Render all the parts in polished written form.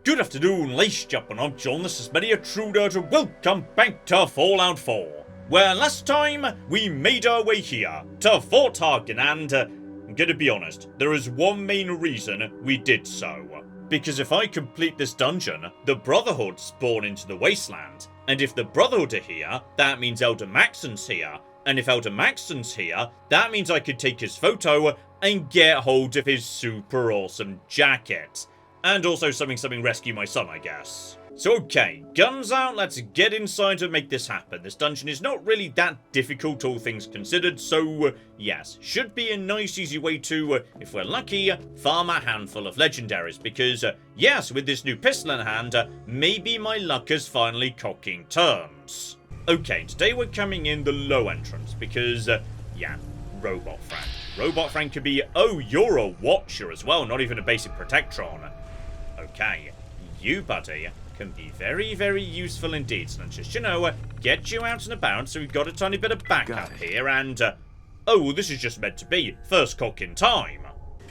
Good afternoon, ladies and gentlemen, I'm John, this is Many a Truder, and welcome back to Fallout 4. Where last time, we made our way here, to Fort Hagen, and, I'm gonna be honest, there is one main reason we did so. Because if I complete this dungeon, the Brotherhood spawn into the wasteland. And if the Brotherhood are here, that means Elder Maxon's here. And if Elder Maxon's here, that means I could take his photo and get hold of his super awesome jacket. And also something rescue my son, I guess. So okay, guns out, let's get inside and make this happen. This dungeon is not really that difficult, all things considered, so yes, should be a nice easy way to, if we're lucky, farm a handful of legendaries, because yes, with this new pistol in hand, maybe my luck is finally cocking terms. Okay, today we're coming in the low entrance, because, yeah, Robot Friend. Robot Friend could be, oh, you're a Watcher as well, not even a basic Protectron. Okay, you, buddy, can be very, very useful indeed. So let's just, get you out and about. So we've got a tiny bit of backup here. And, oh, this is just meant to be first cock in time.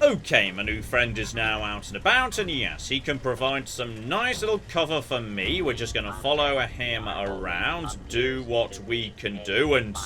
Okay, my new friend is now out and about. And yes, he can provide some nice little cover for me. We're just going to follow him around, do what we can do. And,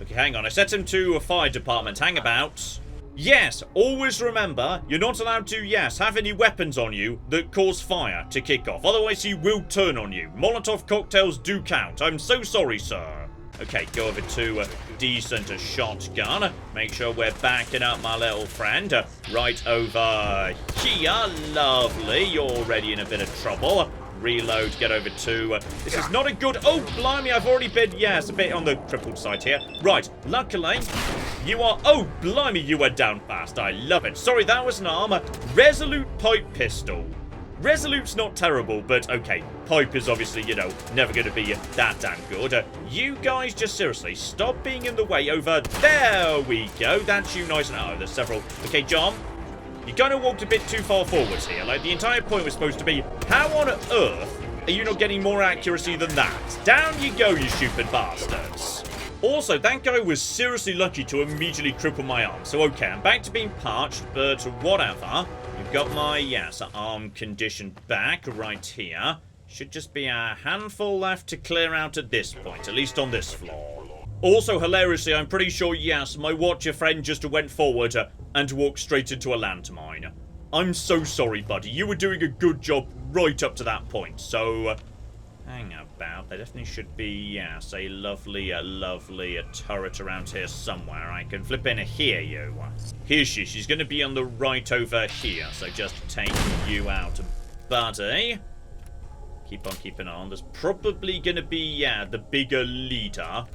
okay, hang on. I set him to a fire department. Hang about. Yes, always remember, you're not allowed to, have any weapons on you that cause fire to kick off. Otherwise, he will turn on you. Molotov cocktails do count. I'm so sorry, sir. Okay, go over to a decent shotgun. Make sure we're backing up my little friend. Right over here. Lovely. You're already in a bit of trouble. Reload, get over to... this is not a good... Oh, blimey, I've already been... yes, a bit on the crippled side here. Right, luckily, you are... oh, blimey, you were down fast. I love it. Sorry, that was an arm. Resolute pipe pistol. Resolute's not terrible, but okay. Pipe is obviously, never going to be that damn good. You guys just seriously stop being in the way over... there we go. That's you nice and... oh, there's several. Okay, John... you kind of walked a bit too far forwards here. Like, the entire point was supposed to be, how on earth are you not getting more accuracy than that? Down you go, you stupid bastards. Also, that guy was seriously lucky to immediately cripple my arm. So, okay, I'm back to being parched, but whatever. You've got my, arm condition back right here. Should just be a handful left to clear out at this point, at least on this floor. Also, hilariously, I'm pretty sure, my Watcher friend just went forward and walked straight into a landmine. I'm so sorry, buddy. You were doing a good job right up to that point. So, hang about. There definitely should be, a lovely turret around here somewhere. I can flip in here, you. Here's she. She's going to be on the right over here. So just take you out, buddy. Keep on keeping on. There's probably going to be, the bigger leader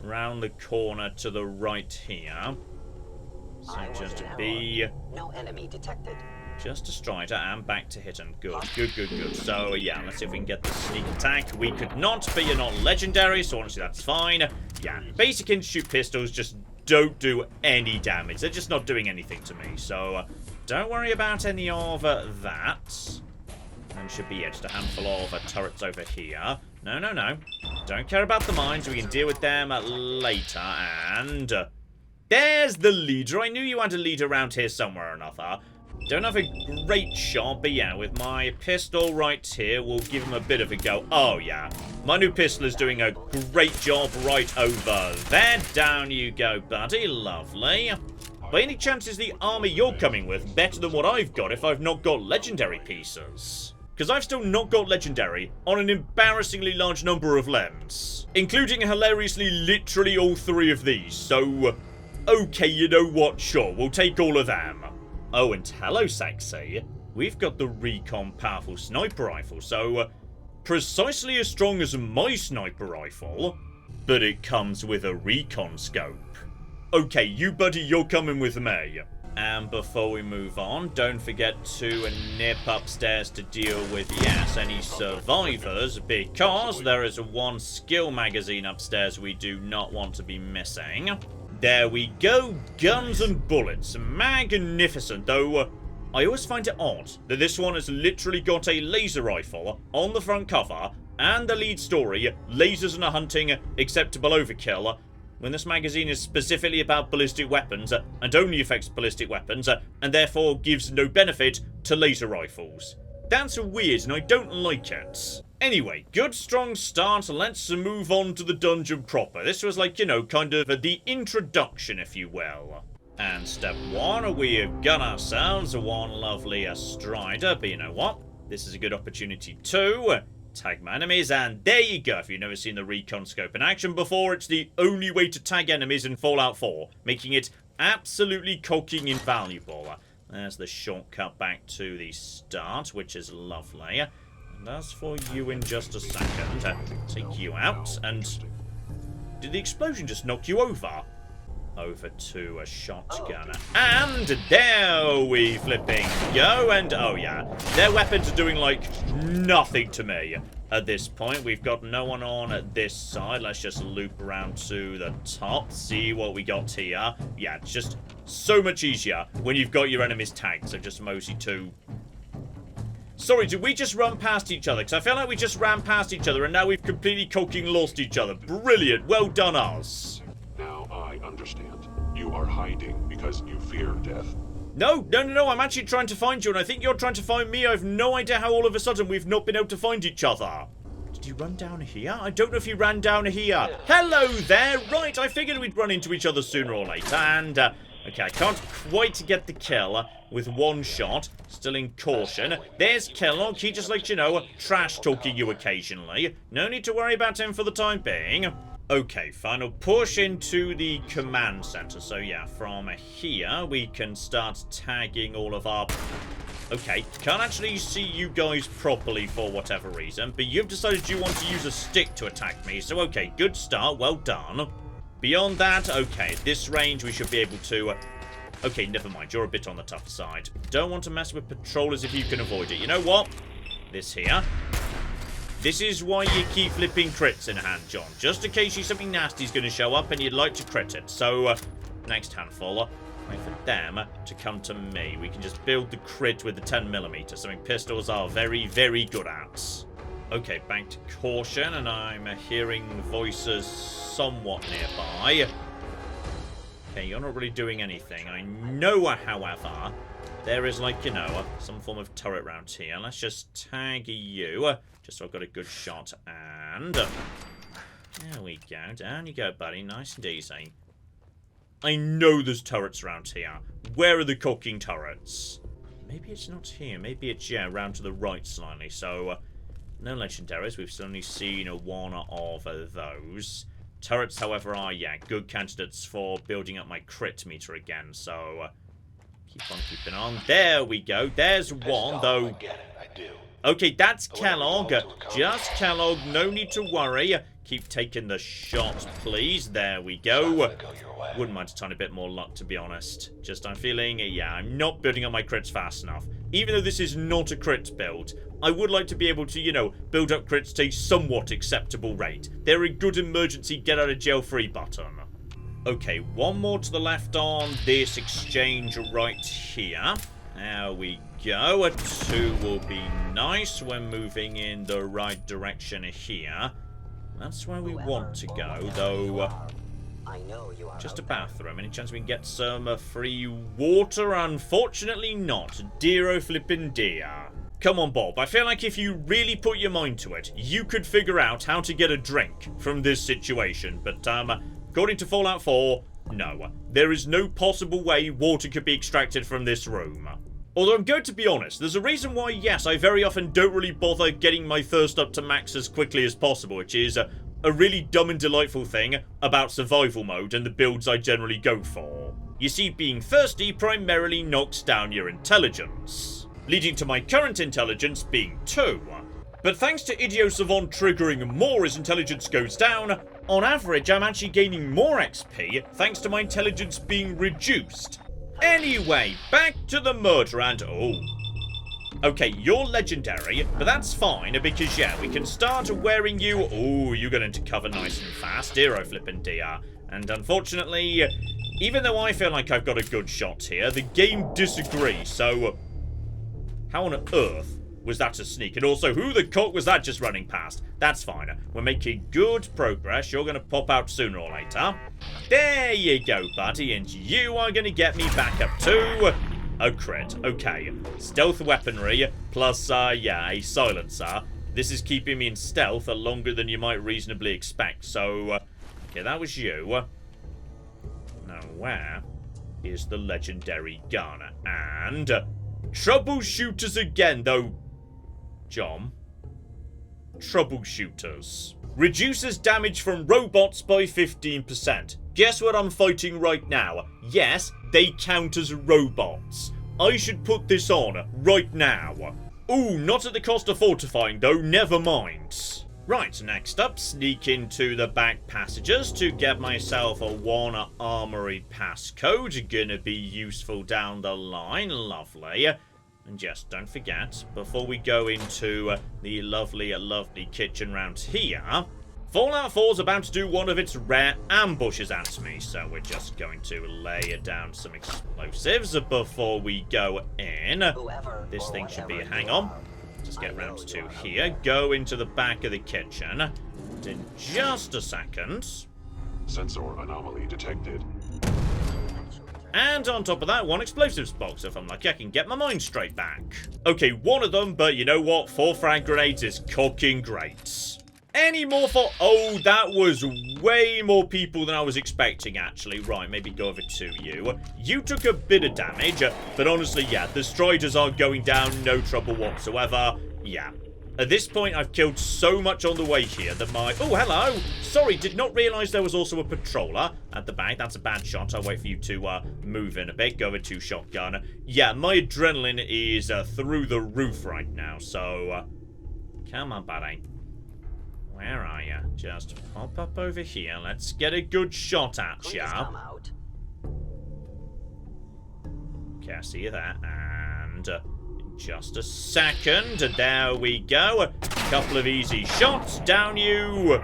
round the corner to the right here. So just to be... no enemy detected. Just a strider and back to hit him. Good. So let's see if we can get the sneak attack. We could not, but you're not legendary, so honestly that's fine. Yeah, basic institute pistols just don't do any damage. They're just not doing anything to me. So don't worry about any of that. And should be just a handful of turrets over here. No. Don't care about the mines. We can deal with them later. And there's the leader. I knew you had a leader around here somewhere or another. Don't have a great shot, but with my pistol right here, we'll give him a bit of a go. Oh, yeah. My new pistol is doing a great job right over there. Down you go, buddy. Lovely. By any chance, is the armor you're coming with better than what I've got if I've not got legendary pieces? Because I've still not got legendary on an embarrassingly large number of limbs. Including hilariously literally all three of these. So, okay, you know what? Sure, we'll take all of them. Oh, and hello, sexy. We've got the Recon powerful sniper rifle. So, precisely as strong as my sniper rifle. But it comes with a recon scope. Okay, you buddy, you're coming with me. And before we move on, don't forget to nip upstairs to deal with, any survivors, because there is one skill magazine upstairs we do not want to be missing. There we go, guns and bullets. Magnificent, though I always find it odd that this one has literally got a laser rifle on the front cover, and the lead story, lasers and a hunting acceptable overkill, when this magazine is specifically about ballistic weapons, and only affects ballistic weapons, and therefore gives no benefit to laser rifles. That's weird, and I don't like it. Anyway, good strong start. Let's move on to the dungeon proper. This was like, you know, kind of the introduction, if you will. And step one, we have got ourselves one lovely strider. But you know what? This is a good opportunity to tag my enemies. And there you go. If you've never seen the recon scope in action before, it's the only way to tag enemies in Fallout 4, making it absolutely cocking invaluable. There's the shortcut back to the start, which is lovely. And as for you in just a second, take you out, and did the explosion just knock you over? Over to a shotgun. And there we flipping go, and oh yeah, their weapons are doing like nothing to me. At this point, we've got no one on this side. Let's just loop around to the top, see what we got here. Yeah, it's just so much easier when you've got your enemies tagged, so just mosey to... Sorry, did we just run past each other? Because I feel like we just ran past each other and now we've completely cocking lost each other. Brilliant. Well done, us. Now I understand. You are hiding because you fear death. No. I'm actually trying to find you and I think you're trying to find me. I have no idea how all of a sudden we've not been able to find each other. Did you run down here? I don't know if you ran down here. Hello there. Right, I figured we'd run into each other sooner or later. And, okay, I can't quite get the kill with one shot. Still in caution. There's Kellogg. He just likes, you know, trash-talking you occasionally. No need to worry about him for the time being. Okay, final push into the command center. So, yeah, from here, we can start tagging all of our... Okay, can't actually see you guys properly for whatever reason, but you've decided you want to use a stick to attack me. So, okay, good start. Well done. Beyond that, okay, this range we should be able to... Okay, never mind. You're a bit on the tough side. Don't want to mess with patrollers if you can avoid it. You know what? This here. This is why you keep flipping crits in hand, John. Just in case something nasty's going to show up and you'd like to crit it. So, next handful, wait for them to come to me. We can just build the crit with the 10mm. Something pistols are very, very good at. Okay, back to caution, and I'm hearing voices somewhat nearby. Okay, you're not really doing anything. I know, however, there is, like, you know, some form of turret round here. Let's just tag you, just so I've got a good shot, and... There we go. Down you go, buddy. Nice and easy. I know there's turrets around here. Where are the cocking turrets? Maybe it's not here. Maybe it's, yeah, round to the right slightly. So, no legendaries. We've still only seen one of those. Turrets, however, are, yeah, good candidates for building up my crit meter again, so keep on keeping on. There we go. There's one, though. I get it, I do. Okay, that's Kellogg. Just Kellogg. No need to worry. Keep taking the shots, please. There we go. Wouldn't mind a tiny bit more luck, to be honest. Just, I'm feeling, yeah, I'm not building up my crits fast enough. Even though this is not a crit build, I would like to be able to, you know, build up crits to a somewhat acceptable rate. They're a good emergency get-out-of-jail-free button. Okay, one more to the left on this exchange right here. There we go. A 2 will be nice when moving in the right direction here. That's where we want to go, though. Just a bathroom. Any chance we can get some free water? Unfortunately not. Dear flippin' dear. Come on, Bob. I feel like if you really put your mind to it, you could figure out how to get a drink from this situation. But, according to Fallout 4, no. There is no possible way water could be extracted from this room. Although I'm going to be honest, there's a reason why, yes, I very often don't really bother getting my thirst up to max as quickly as possible, which is a really dumb and delightful thing about survival mode and the builds I generally go for. You see, being thirsty primarily knocks down your intelligence, leading to my current intelligence being 2. But thanks to Idio Savant triggering more as intelligence goes down, on average I'm actually gaining more XP thanks to my intelligence being reduced. Anyway, back to the murder and... oh. Okay, you're legendary, but that's fine because, yeah, we can start wearing you... oh, you got into cover nice and fast. Hero flippin' dear. And unfortunately, even though I feel like I've got a good shot here, the game disagrees, so... how on earth was that a sneak? And also, who the cock was that just running past? That's fine. We're making good progress. You're going to pop out sooner or later. There you go, buddy. And you are going to get me back up too. A crit. Okay. Stealth weaponry plus, yeah, a silencer. This is keeping me in stealth longer than you might reasonably expect. So, okay, that was you. Now, where is the legendary gun? And troubleshooters again, though. John. Troubleshooters. Reduces damage from robots by 15%. Guess what I'm fighting right now? Yes, they count as robots. I should put this on right now. Ooh, not at the cost of fortifying though, never mind. Right, next up, sneak into the back passages to get myself a 1 armory passcode. Gonna be useful down the line, lovely. And just don't forget, before we go into the lovely, lovely kitchen round here, Fallout 4's about to do one of its rare ambushes at me, so we're just going to lay down some explosives before we go in. This thing should be a hang on. Just get round to here, go into the back of the kitchen. And in just a second. Sensor anomaly detected. And on top of that, 1 explosives box. If I'm lucky, I can get my mind straight back. Okay, 1 of them, but you know what? 4 frag grenades is cooking great. Any more for... Oh, that was way more people than I was expecting, actually. Right, maybe go over to you. You took a bit of damage, but honestly, yeah, the Striders are going down, no trouble whatsoever. Yeah. At this point, I've killed so much on the way here that my... Oh, hello! Sorry, did not realise there was also a patroller at the back. That's a bad shot. I'll wait for you to move in a bit. Go over to shotgun. Yeah, my adrenaline is through the roof right now, so... come on, buddy. Where are you? Just pop up over here. Let's get a good shot at ya. Okay, I see you there. And... just a second. There we go. A couple of easy shots. Down you.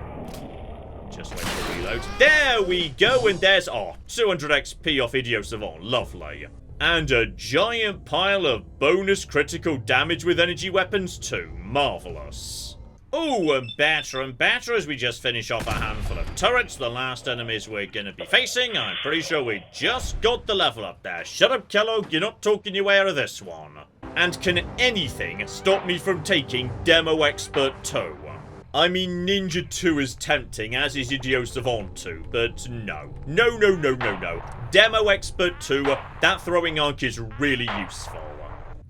Just wait for the reload. There we go. And there's... oh, 200 XP off Idiot Savant. Lovely. And a giant pile of bonus critical damage with energy weapons too. Marvellous. Oh, and better as we just finish off a handful of turrets. The last enemies we're going to be facing. I'm pretty sure we just got the level up there. Shut up, Kellogg. You're not talking your way out of this one. And can anything stop me from taking Demo Expert 2? I mean, Ninja 2 is tempting, as is Idiot Savant 2, but no. No. Demo Expert 2, that throwing arc is really useful.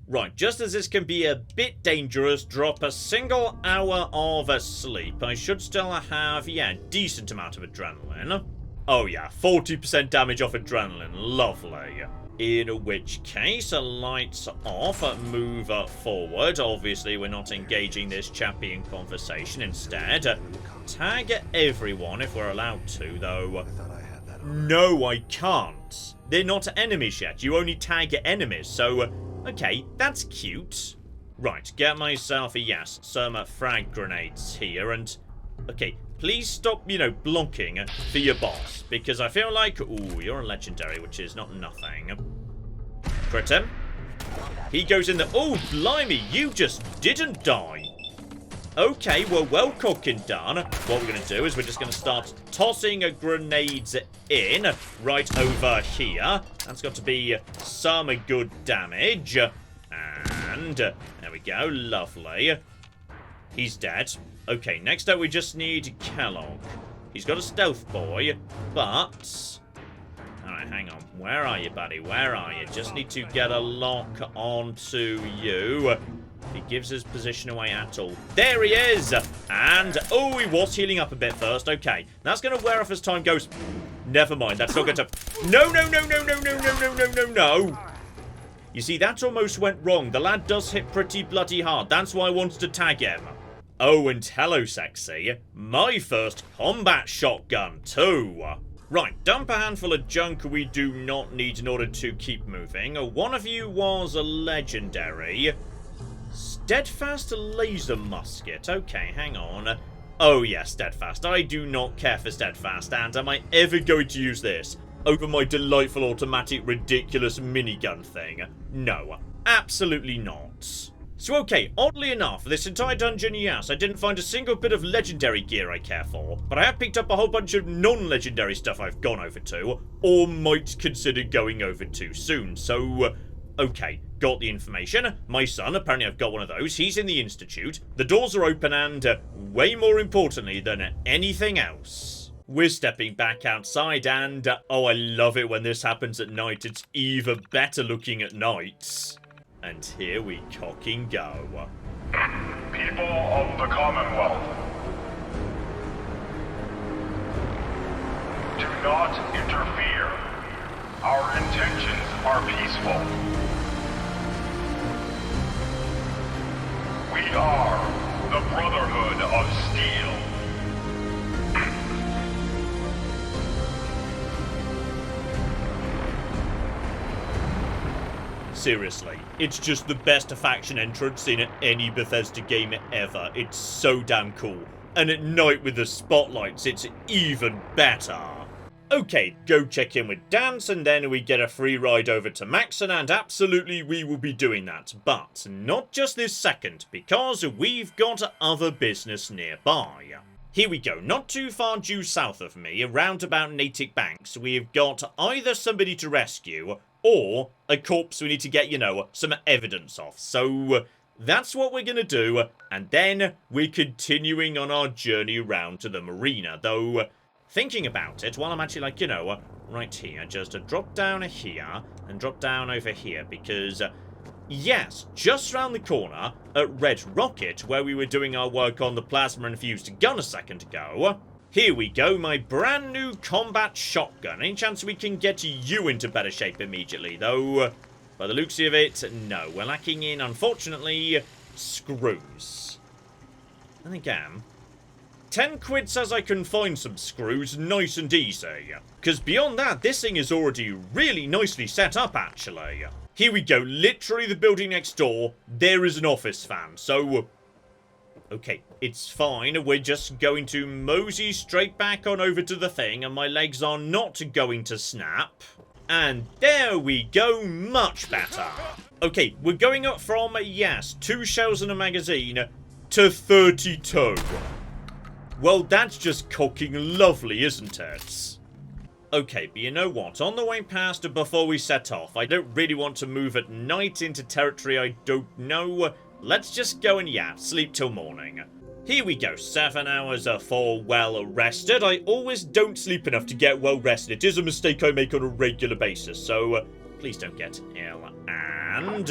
Right, just as this can be a bit dangerous, drop a single hour of sleep. I should still have, yeah, decent amount of adrenaline. Oh yeah, 40% damage off adrenaline. Lovely. In which case, lights off, move forward. Obviously, we're not engaging this chappy in conversation. Instead, tag everyone if we're allowed to, though. No, I can't. They're not enemies yet. You only tag enemies, so... okay, that's cute. Right, get myself, yes, some frag grenades here, and... okay, please stop, blocking for your boss, because I feel like... ooh, you're a legendary, which is not nothing. Crit him. He goes in the... oh, blimey, you just didn't die. Okay, well cooked and done. What we're going to do is we're just going to start tossing grenades in right over here. That's got to be some good damage. And there we go. Lovely. He's dead. Okay, next up we just need Kellogg. He's got a stealth boy, but... alright, hang on. Where are you, buddy? Where are you? Just need to get a lock onto you. He gives his position away at all. There he is! And, oh, he was healing up a bit first. Okay, that's going to wear off as time goes. Never mind, that's not going to... no. You see, that almost went wrong. The lad does hit pretty bloody hard. That's why I wanted to tag him. Oh, and hello, sexy. My first combat shotgun, too. Right, dump a handful of junk we do not need in order to keep moving. One of you was a legendary... Steadfast laser musket. Okay, hang on. Oh, yeah, Steadfast. I do not care for Steadfast, and am I ever going to use this over my delightful automatic ridiculous minigun thing? No, absolutely not. So, okay, oddly enough, this entire dungeon, yes, I didn't find a single bit of legendary gear I care for, but I have picked up a whole bunch of non-legendary stuff I've gone over to, or might consider going over to soon, so... Okay, got the information. My son, apparently I've got one of those. He's in the institute. The doors are open and, way more importantly than anything else, we're stepping back outside and, oh, I love it when this happens at night. It's even better looking at night. And here we cocking go. People of the Commonwealth, do not interfere. Our intentions are peaceful. We are the Brotherhood of Steel. Seriously, it's just the best faction entrance in any Bethesda game ever. It's so damn cool. And at night with the spotlights, it's even better. Okay, go check in with Dance, and then we get a free ride over to Maxon, and absolutely we will be doing that. But not just this second, because we've got other business nearby. Here we go, not too far due south of me, around about Natick Banks, we've got either somebody to rescue, or a corpse we need to get, you know, some evidence of. So that's what we're going to do, and then we're continuing on our journey around to the marina, though thinking about it, while I'm actually like, you know, right here, just drop down here, and drop down over here, because, yes, just round the corner, at Red Rocket, where we were doing our work on the plasma-infused gun a second ago, here we go, my brand new combat shotgun. Any chance we can get you into better shape immediately, though, by the looks of it, no, we're lacking in, unfortunately, screws. And again, 10 quid says I can find some screws nice and easy. Because beyond that, this thing is already really nicely set up, actually. Here we go, literally the building next door, there is an office fan, so okay, it's fine, we're just going to mosey straight back on over to the thing, and my legs are not going to snap. And there we go, much better. Okay, we're going up from, yes, 2 shells in a magazine, to 32. Well, that's just cocking lovely, isn't it? Okay, but you know what? On the way past, before we set off, I don't really want to move at night into territory I don't know. Let's just go and, yeah, sleep till morning. Here we go, 7 hours for well rested. I always don't sleep enough to get well rested. It is a mistake I make on a regular basis, so please don't get ill. And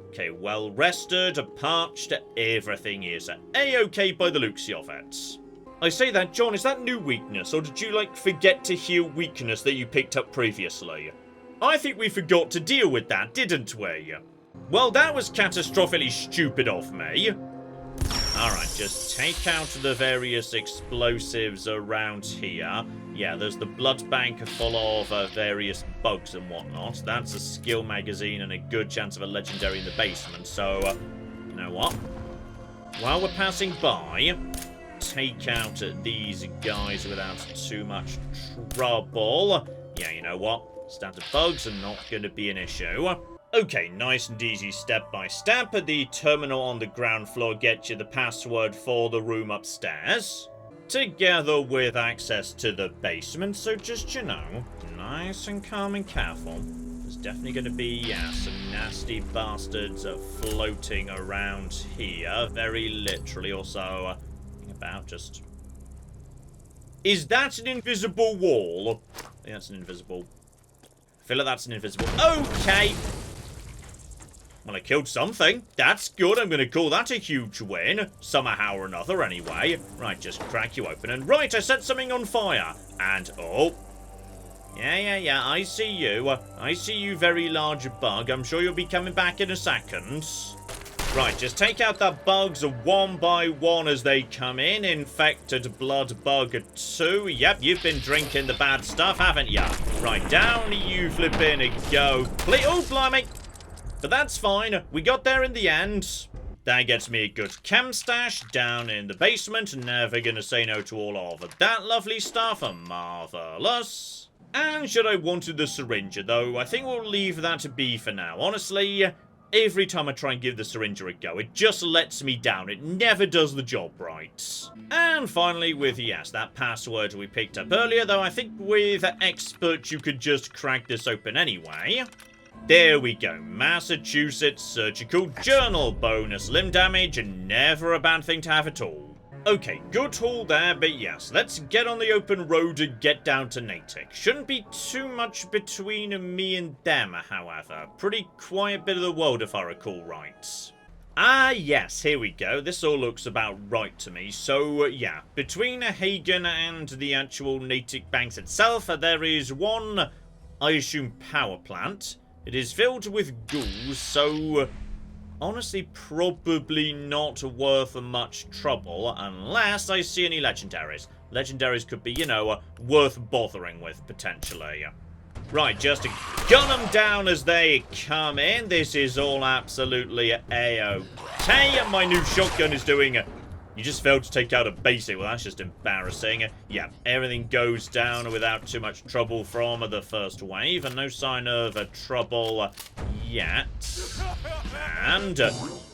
okay, well rested, parched, everything is a-okay by the looks of it. I say that, John, is that new weakness, or did you, like, forget to heal weakness that you picked up previously? I think we forgot to deal with that, didn't we? Well, that was catastrophically stupid of me. Alright, just take out the various explosives around here. Yeah, there's the blood bank full of various bugs and whatnot. That's a skill magazine and a good chance of a legendary in the basement. So, you know what? While we're passing by, take out these guys without too much trouble. Yeah, you know what? Standard bugs are not going to be an issue. Okay, nice and easy step by step. The terminal on the ground floor gets you the password for the room upstairs, together with access to the basement. So just, you know, nice and calm and careful. There's definitely going to be, yeah, some nasty bastards floating around here, very literally. Also, about just... Is that an invisible wall? I think that's an invisible... I feel like that's an invisible... Okay! Well, I killed something. That's good. I'm going to call that a huge win. Somehow or another, anyway. Right, just crack you open. And right, I set something on fire. And, oh. Yeah, I see you. I see you, very large bug. I'm sure you'll be coming back in a second. Right, just take out the bugs one by one as they come in. Infected blood bug 2. Yep, you've been drinking the bad stuff, haven't you? Right, down you flipping go. Oh, blimey. But that's fine. We got there in the end. That gets me a good chem stash down in the basement. Never gonna say no to all of that lovely stuff. Marvelous. And should I wanted the syringe, though, I think we'll leave that to be for now. Honestly, every time I try and give the syringe a go, it just lets me down. It never does the job right. And finally, with, yes, that password we picked up earlier, though I think with expert you could just crack this open anyway. There we go. Massachusetts Surgical Journal bonus. Limb damage, never a bad thing to have at all. Okay, good haul there, but yes, let's get on the open road and get down to Natick. Shouldn't be too much between me and them, however. Pretty quiet bit of the world if I recall right. Ah, yes, here we go. This all looks about right to me. So, yeah, between Hagen and the actual Natick Banks itself, there is one, I assume, power plant. It is filled with ghouls, so honestly probably not worth much trouble unless I see any legendaries. Legendaries could be, you know, worth bothering with, potentially. Right, just to gun them down as they come in. This is all absolutely A-okay. My new shotgun is doing... You just failed to take out a basic. Well, that's just embarrassing. Yeah, everything goes down without too much trouble from the first wave. And no sign of trouble yet. And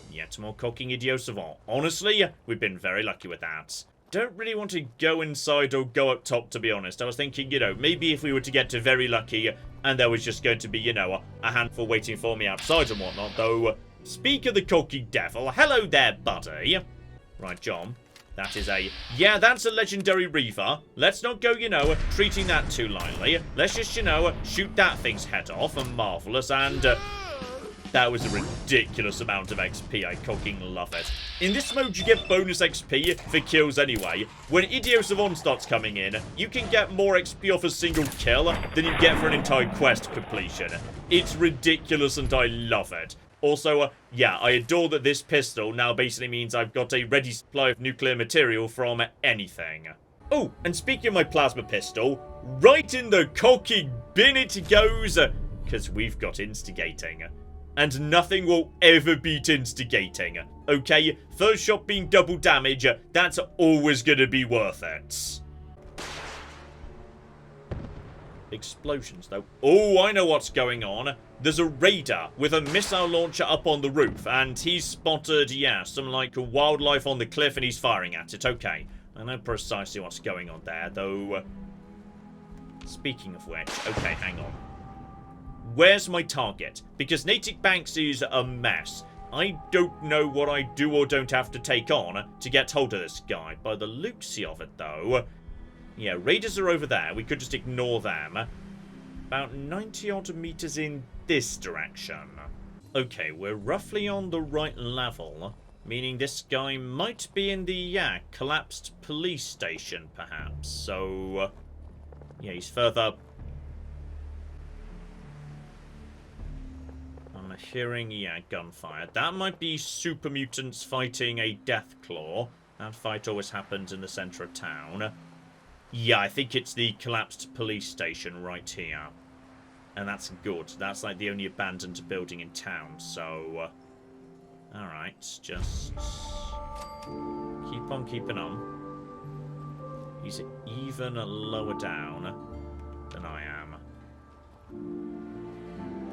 yet more cocking idiot savant. Honestly, we've been very lucky with that. Don't really want to go inside or go up top, to be honest. I was thinking, you know, maybe if we were to get to very lucky and there was just going to be, you know, a handful waiting for me outside and whatnot, though. Speak of the cocky devil. Hello there, buddy. Right, John. That is a... Yeah, that's a legendary Reaver. Let's not go, you know, treating that too lightly. Let's just, you know, shoot that thing's head off. And marvellous. And that was a ridiculous amount of XP. I cocking love it. In this mode, you get bonus XP for kills anyway. When Idiot Savant starts coming in, you can get more XP off a single kill than you get for an entire quest completion. It's ridiculous and I love it. Also, yeah, I adore that this pistol now basically means I've got a ready supply of nuclear material from anything. Oh, and speaking of my plasma pistol, right in the cocky bin it goes, because we've got instigating. And nothing will ever beat instigating. Okay, first shot being double damage, that's always going to be worth it. Explosions, though. Oh, I know what's going on. There's a raider with a missile launcher up on the roof, and he's spotted, yeah, some, like, wildlife on the cliff, and he's firing at it. Okay, I know precisely what's going on there, though. Speaking of which, okay, hang on. Where's my target? Because Natick Banks is a mess. I don't know what I do or don't have to take on to get hold of this guy. By the looks of it, though... Yeah, raiders are over there. We could just ignore them. About 90-odd meters in this direction. Okay, we're roughly on the right level. Meaning this guy might be in the, yeah, collapsed police station, perhaps. So, yeah, he's further... I'm hearing, yeah, gunfire. That might be super mutants fighting a death claw. That fight always happens in the centre of town. Yeah, I think it's the collapsed police station right here. And that's good. That's like the only abandoned building in town, so... Alright, just... keep on keeping on. He's even lower down than I am.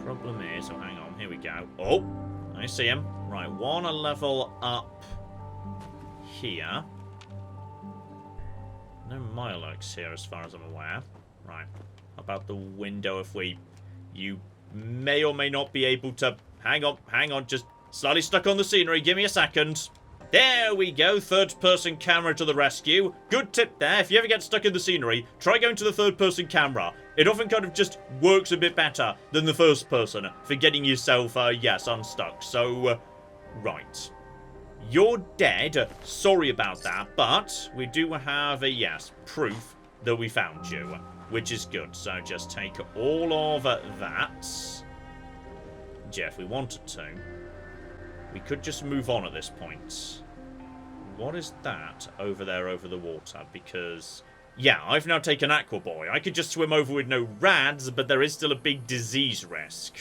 Problem is... Oh, hang on, here we go. Oh! I see him. Right, one a level up here. No Mirelurks here as far as I'm aware. Right. How about the window if we... You may or may not be able to... Hang on. Just slightly stuck on the scenery. Give me a second. There we go. Third-person camera to the rescue. Good tip there. If you ever get stuck in the scenery, try going to the third-person camera. It often kind of just works a bit better than the first person for getting yourself, yes, unstuck. So, right. You're dead. Sorry about that, but we do have a, yes, proof that we found you, which is good. So just take all of that. Yeah, if we wanted to. We could just move on at this point. What is that over there over the water? Because, yeah, I've now taken Aqua Boy. I could just swim over with no rads, but there is still a big disease risk.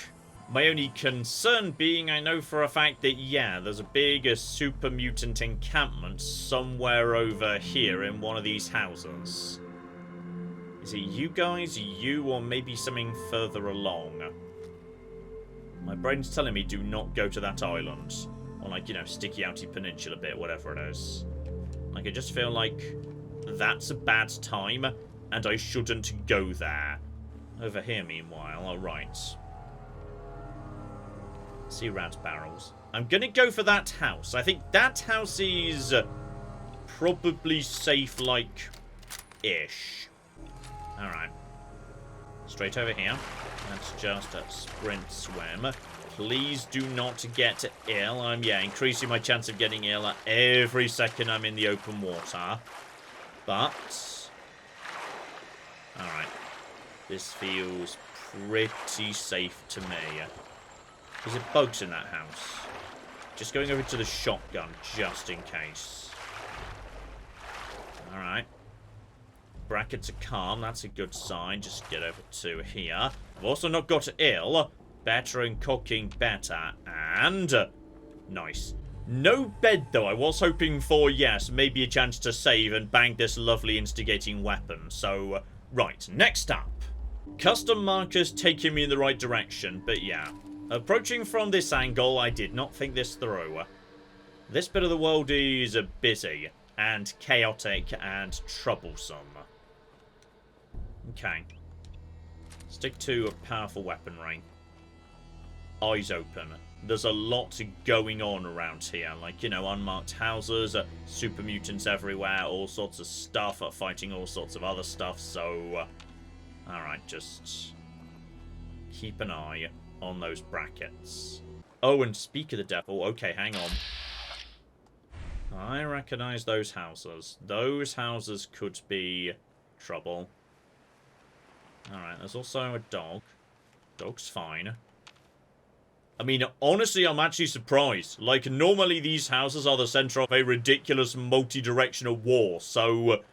My only concern being, I know for a fact that, yeah, there's a big super mutant encampment somewhere over here in one of these houses. Is it you guys, you, or maybe something further along? My brain's telling me do not go to that island. Or, like, you know, Sticky Outy Peninsula bit, whatever it is. Like, I just feel like that's a bad time, and I shouldn't go there. Over here, meanwhile, alright. See rat barrels. I'm going to go for that house. I think that house is probably safe, like, ish. Alright. Straight over here. That's just a sprint swim. Please do not get ill. I'm, increasing my chance of getting ill every second I'm in the open water. But... alright. This feels pretty safe to me. Is it bugs in that house? Just going over to the shotgun, just in case. Alright. Brackets are calm, that's a good sign. Just get over to here. I've also not got ill. Better and cooking better. And... nice. No bed, though. I was hoping for, yes, maybe a chance to save and bang this lovely instigating weapon. So, right, next up. Custom markers taking me in the right direction, but yeah. Approaching from this angle, I did not think this through. This bit of the world is busy, and chaotic, and troublesome. Okay. Stick to a powerful weaponry. Eyes open. There's a lot going on around here. Like, you know, unmarked houses, super mutants everywhere, all sorts of stuff, fighting all sorts of other stuff, so... alright, just... keep an eye on those brackets. Oh, and speak of the devil, okay, hang on. I recognize those houses. Those houses could be trouble. Alright, there's also a dog. Dog's fine. I mean, honestly, I'm actually surprised. Like, normally these houses are the center of a ridiculous multi-directional war, so...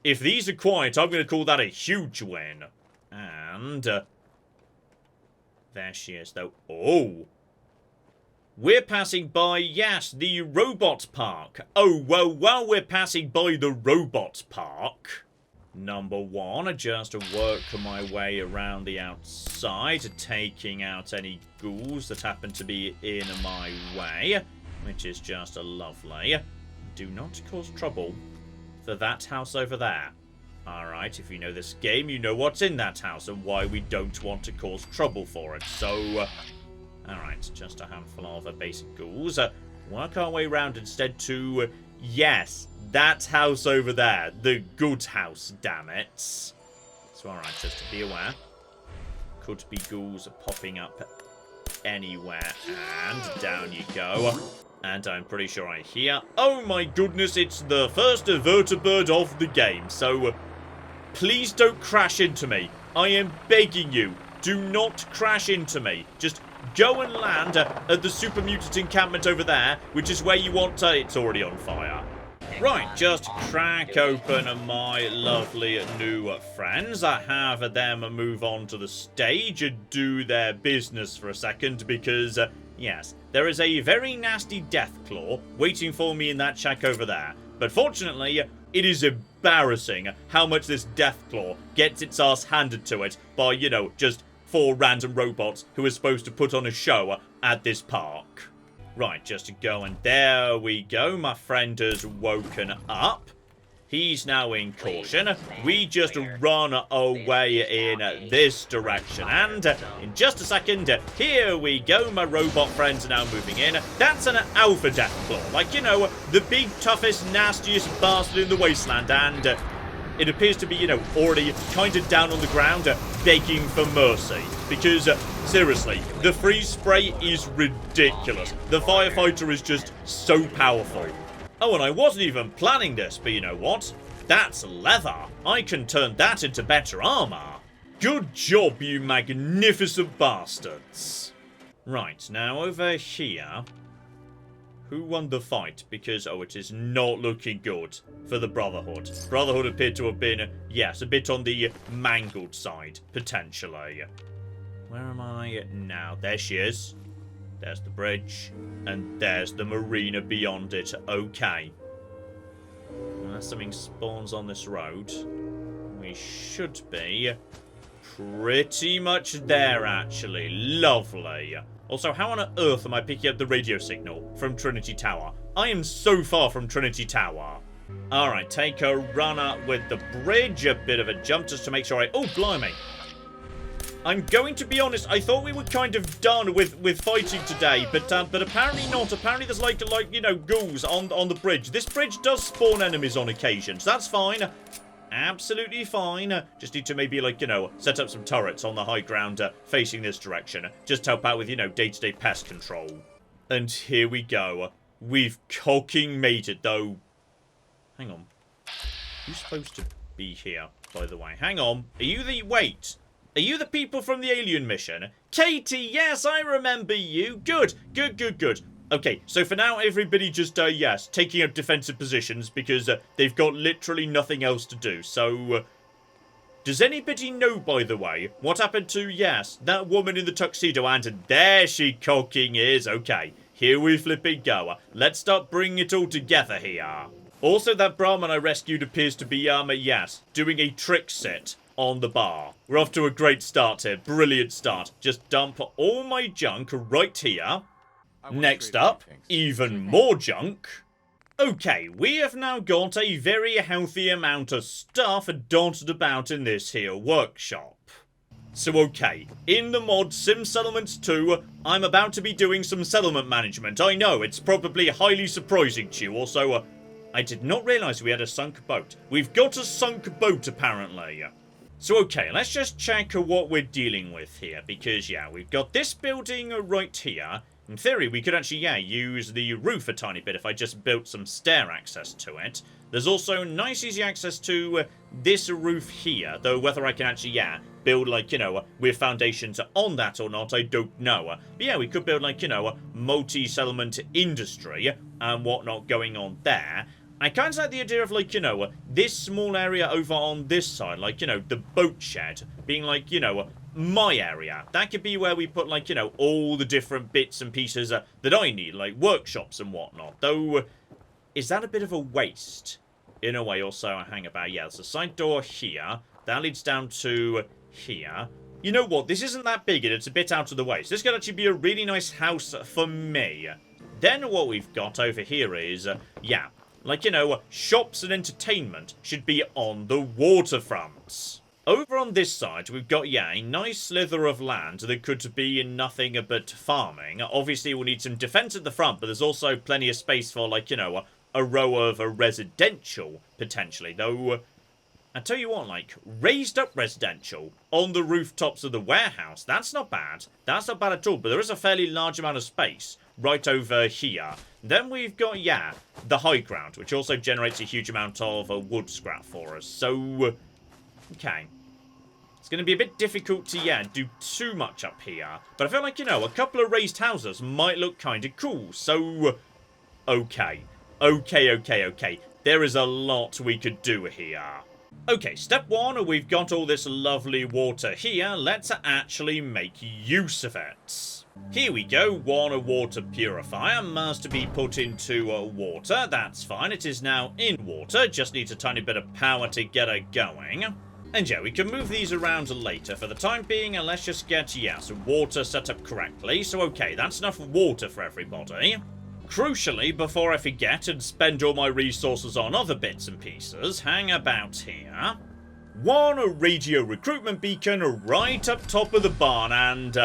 if these are quiet, I'm going to call that a huge win. And... there she is, though. Oh! We're passing by, yes, the robot park. Oh, well, while we're passing by the robot park... number one, just work my way around the outside, taking out any ghouls that happen to be in my way, which is just lovely. Do not cause trouble for that house over there. Alright, if you know this game, you know what's in that house and why we don't want to cause trouble for it. So, alright, just a handful of basic ghouls. Work our way around instead to... yes, that house over there. The good house, damn it. So, alright, just to be aware. Could be ghouls popping up anywhere. And down you go. And I'm pretty sure I hear... oh my goodness, it's the first vertibird of the game. So, please don't crash into me. I am begging you. Do not crash into me. Just... go and land at the super mutant encampment over there, which is where you want to... it's already on fire. Right, just crack open my lovely new friends. I have them move on to the stage and do their business for a second because, yes, there is a very nasty Deathclaw waiting for me in that shack over there. But fortunately, it is embarrassing how much this Deathclaw gets its ass handed to it by, you know, just... 4 random robots who are supposed to put on a show at this park. Right, just to go, and there we go. My friend has woken up. He's now in caution. We just run away in this direction. And in just a second, here we go. My robot friends are now moving in. That's an Alpha Deathclaw. Like, you know, the big, toughest, nastiest bastard in the wasteland. And... it appears to be, you know, already kind of down on the ground, begging for mercy. Because, seriously, the freeze spray is ridiculous. The firefighter is just so powerful. Oh, and I wasn't even planning this, but you know what? That's leather. I can turn that into better armor. Good job, you magnificent bastards. Right, now over here... who won the fight? Because, oh, it is not looking good for the Brotherhood. Brotherhood appeared to have been, yes, a bit on the mangled side, potentially. Where am I now? There she is. There's the bridge. And there's the marina beyond it. Okay. Unless something spawns on this road, we should be pretty much there, actually. Lovely. Also, how on earth am I picking up the radio signal from Trinity Tower? I am so far from Trinity Tower. Alright, take a run up with the bridge. A bit of a jump just to make sure I... oh, blimey. I'm going to be honest, I thought we were kind of done with fighting today, but apparently not. Apparently there's like, you know, ghouls on the bridge. This bridge does spawn enemies on occasion, so that's fine. Absolutely fine. Just need to maybe, like, you know, set up some turrets on the high ground facing this direction. Just help out with, you know, day-to-day pest control. And here we go. We've cocking made it, though. Hang on. Who's supposed to be here, by the way? Hang on. Are you the... Wait. Are you the people from the alien mission? Katie, yes, I remember you. Good, good, good, good. Okay, so for now, everybody just, yes, taking up defensive positions because they've got literally nothing else to do. So, does anybody know, by the way, what happened to, yes, that woman in the tuxedo? And there she cocking is. Okay, here we flipping go. Let's start bringing it all together here. Also, that Brahmin I rescued appears to be, yes, doing a trick set on the bar. We're off to a great start here. Brilliant start. Just dump all my junk right here. Next up, even more junk. Okay, we have now got a very healthy amount of stuff dotted about in this here workshop. So okay, in the mod Sim Settlements 2, I'm about to be doing some settlement management. I know, it's probably highly surprising to you. Also, I did not realise we had a sunk boat. We've got a sunk boat, apparently. So, okay, let's just check what we're dealing with here. Because, yeah, we've got this building right here. In theory, we could actually, yeah, use the roof a tiny bit if I just built some stair access to it. There's also nice, easy access to this roof here. Though whether I can actually, yeah, build, like, you know, with foundations on that or not, I don't know. But, yeah, we could build, like, you know, a multi-settlement industry and whatnot going on there. I kind of like the idea of, like, you know, this small area over on this side, like, you know, the boat shed being, like, you know, my area. That could be where we put, like, you know, all the different bits and pieces that I need, like workshops and whatnot. Though, is that a bit of a waste? In a way, also, hang about. Yeah, there's a side door here. That leads down to here. You know what? This isn't that big and it's a bit out of the way. So this could actually be a really nice house for me. Then what we've got over here is, yeah, like, you know, shops and entertainment should be on the waterfronts. Over on this side, we've got, yeah, a nice slither of land that could be in nothing but farming. Obviously, we'll need some defense at the front, but there's also plenty of space for, like, you know, a row of a residential, potentially. Though, I tell you what, like, raised up residential on the rooftops of the warehouse, that's not bad. That's not bad at all, but there is a fairly large amount of space right over here. Then we've got, yeah, the high ground, which also generates a huge amount of wood scrap for us. So, okay. It's going to be a bit difficult to, yeah, do too much up here. But I feel like, you know, a couple of raised houses might look kind of cool. So, okay. Okay. There is a lot we could do here. Okay, step one, we've got all this lovely water here. Let's actually make use of it. Here we go, one water purifier must be put into water. That's fine, it is now in water. Just needs a tiny bit of power to get it going. And yeah, we can move these around later. For the time being, let's just get, yeah, some water set up correctly. So okay, that's enough water for everybody. Crucially, before I forget and spend all my resources on other bits and pieces, hang about here. One radio recruitment beacon right up top of the barn, and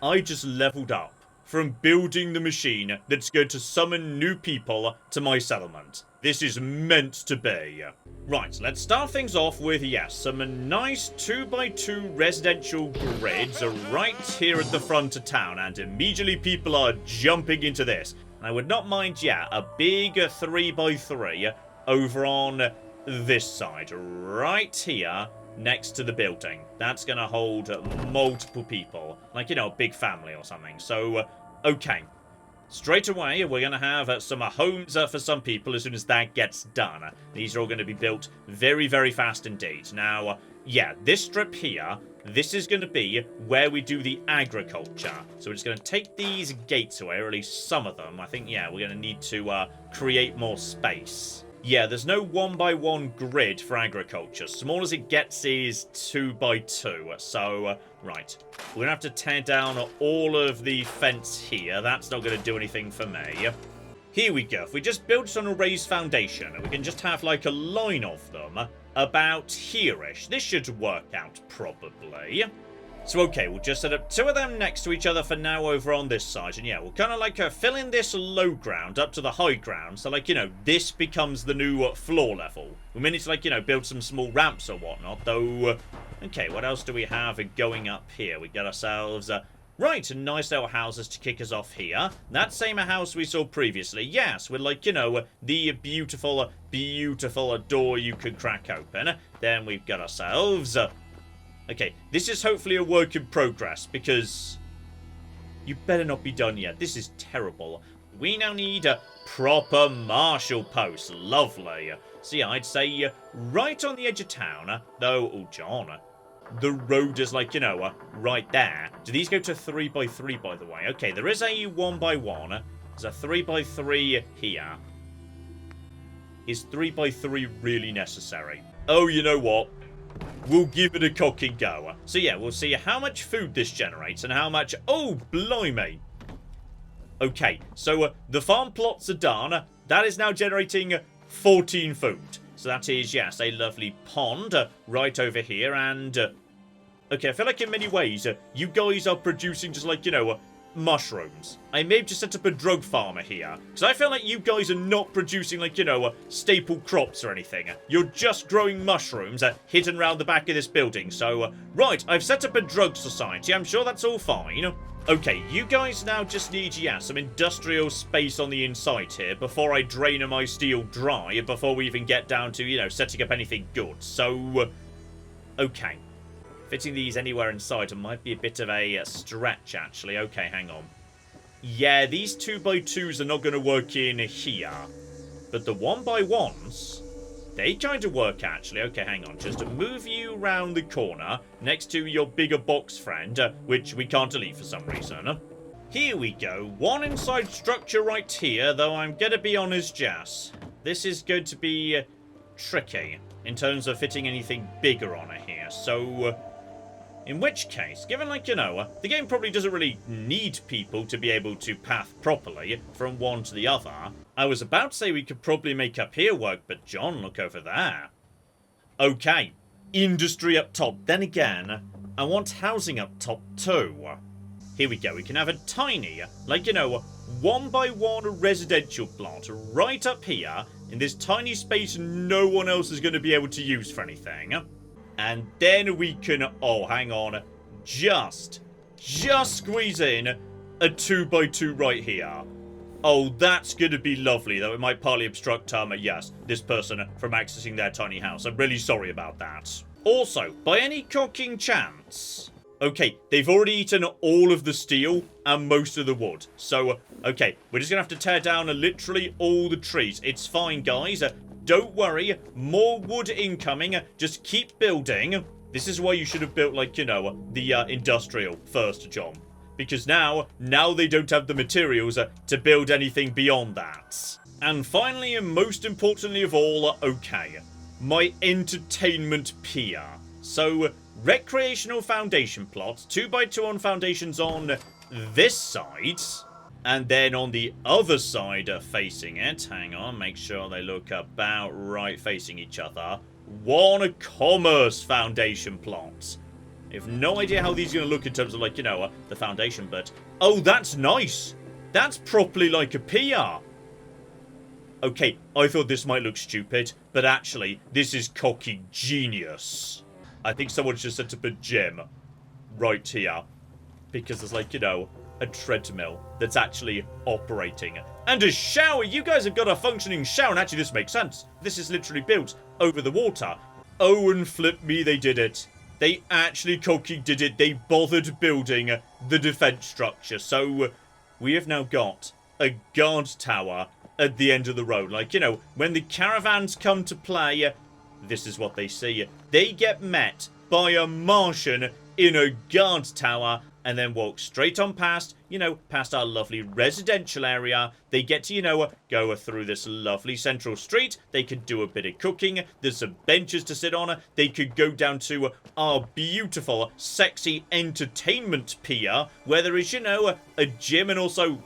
I just leveled up from building the machine that's going to summon new people to my settlement. This is meant to be. Right, let's start things off with, yes, some nice 2x2 residential grids right here at the front of town, and immediately people are jumping into this. I would not mind, yeah, a big 3x3 over on this side, right here, next to the building. That's going to hold multiple people, like, you know, a big family or something. So, okay. Straight away, we're going to have some homes for some people as soon as that gets done. These are all going to be built very, very fast indeed. Now, yeah, this strip here, this is going to be where we do the agriculture. So we're just going to take these gates away, or at least some of them. I think, yeah, we're going to need to create more space. Yeah, there's no 1x1 grid for agriculture. Small as it gets is 2x2. So, right. We're going to have to tear down all of the fence here. That's not going to do anything for me. Here we go. If we just build this on a raised foundation, we can just have like a line of them about here-ish. This should work out probably. So, okay, we'll just set up 2 of them next to each other for now over on this side. And yeah, we'll kind of like fill in this low ground up to the high ground. So, like, you know, this becomes the new floor level. We may need to, like, you know, build some small ramps or whatnot, though. Okay, what else do we have going up here? We got ourselves, right, nice little houses to kick us off here. That same house we saw previously, yes, with, like, you know, the beautiful, beautiful door you could crack open. Then we've got ourselves... okay, this is hopefully a work in progress, because you better not be done yet. This is terrible. We now need a proper marshal post. Lovely. So yeah, I'd say right on the edge of town, though, oh, John, the road is like, you know, right there. Do these go to 3x3, by the way? Okay, there is a 1x1. There's a 3x3 here. Is 3x3 really necessary? Oh, you know what? We'll give it a cock and go. So yeah, we'll see how much food this generates and how much... oh, blimey. Okay, so the farm plots are done. That is now generating 14 food. So that is, yes, a lovely pond right over here. And, okay, I feel like in many ways, you guys are producing just like, you know, mushrooms. I may have just set up a drug farmer here, because I feel like you guys are not producing, like, you know, staple crops or anything. You're just growing mushrooms hidden around the back of this building. So, right, I've set up a drug society. I'm sure that's all fine. Okay, you guys now just need, yeah, some industrial space on the inside here before I drain my steel dry, before we even get down to, you know, setting up anything good. So, okay. Fitting these anywhere inside might be a bit of a stretch, actually. Okay, hang on. Yeah, these 2x2s are not going to work in here. But the 1x1s, they kind of work, actually. Okay, hang on. Just to move you round the corner next to your bigger box friend, which we can't delete for some reason. Here we go. One inside structure right here, though I'm going to be honest, Jess. This is going to be tricky in terms of fitting anything bigger on it here. So... in which case, given, like, you know, the game probably doesn't really need people to be able to path properly from one to the other. I was about to say we could probably make up here work, but John, look over there. Okay, industry up top. Then again, I want housing up top too. Here we go, we can have a tiny, like, you know, 1x1 residential plot right up here in this tiny space no one else is going to be able to use for anything. And then we can, oh, hang on, just squeeze in a 2x2 right here. Oh, that's going to be lovely, though it might partly obstruct, yes, this person from accessing their tiny house. I'm really sorry about that. Also, by any cocking chance... okay, they've already eaten all of the steel and most of the wood. So, okay, we're just going to have to tear down literally all the trees. It's fine, guys. Don't worry, more wood incoming. Just keep building. This is why you should have built, like, you know, the industrial first, John. Because now they don't have the materials to build anything beyond that. And finally, and most importantly of all, okay, my entertainment pier. So, recreational foundation plots, 2x2 on foundations on this side. And then on the other side facing it, hang on, make sure they look about right facing each other. One commerce foundation plot. I have no idea how these are going to look in terms of, like, you know, the foundation, but... oh, that's nice! That's properly like a PR. Okay, I thought this might look stupid, but actually, this is cocky genius. I think someone should set up a gym right here. Because there's, like, you know, a treadmill that's actually operating. And a shower! You guys have got a functioning shower, and actually this makes sense. This is literally built over the water. Oh, and flip me, they did it. They actually cocky did it. They bothered building the defense structure. So, we have now got a guard tower at the end of the road. Like, you know, when the caravans come to play, this is what they see. They get met by a Martian in a guard tower and then walk straight on past, you know, past our lovely residential area. They get to, you know, go through this lovely central street. They could do a bit of cooking. There's some benches to sit on. They could go down to our beautiful, sexy entertainment pier, where there is, you know, a gym, and also...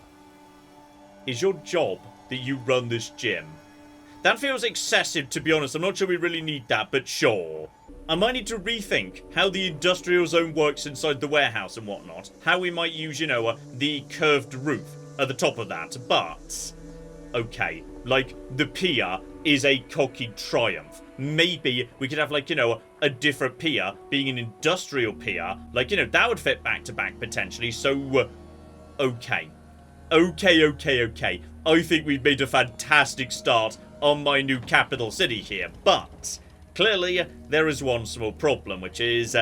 is your job that you run this gym? That feels excessive, to be honest. I'm not sure we really need that, but sure. I might need to rethink how the industrial zone works inside the warehouse and whatnot. How we might use, you know, the curved roof at the top of that. But, okay, like, the pier is a cocky triumph. Maybe we could have, like, you know, a different pier being an industrial pier. Like, you know, that would fit back to back potentially. So, okay. Okay. I think we've made a fantastic start on my new capital city here. But clearly, there is one small problem, which is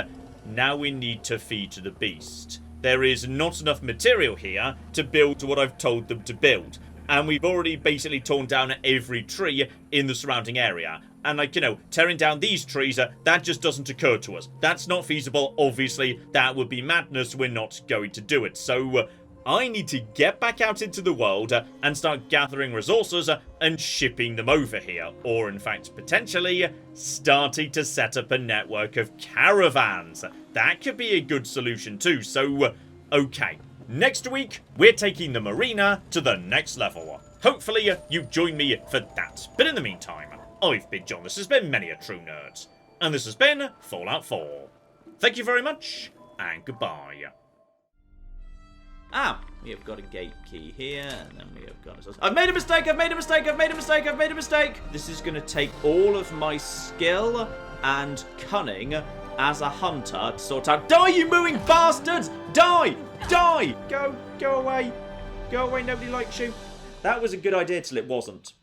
now we need to feed the beast. There is not enough material here to build what I've told them to build. And we've already basically torn down every tree in the surrounding area. And, like, you know, tearing down these trees, that just doesn't occur to us. That's not feasible, obviously. That would be madness. We're not going to do it. So, I need to get back out into the world and start gathering resources and shipping them over here. Or, in fact, potentially starting to set up a network of caravans. That could be a good solution too. So, okay. Next week, we're taking the marina to the next level. Hopefully, you join me for that. But in the meantime, I've been John. This has been Many a True Nerd. And this has been Fallout 4. Thank you very much, and goodbye. Ah, we have got a gate key here, and then we have got... I've made a mistake! I've made a mistake! This is going to take all of my skill and cunning as a hunter to sort out... Die, you mooing bastards! Die! Go away. Go away, nobody likes you. That was a good idea till it wasn't.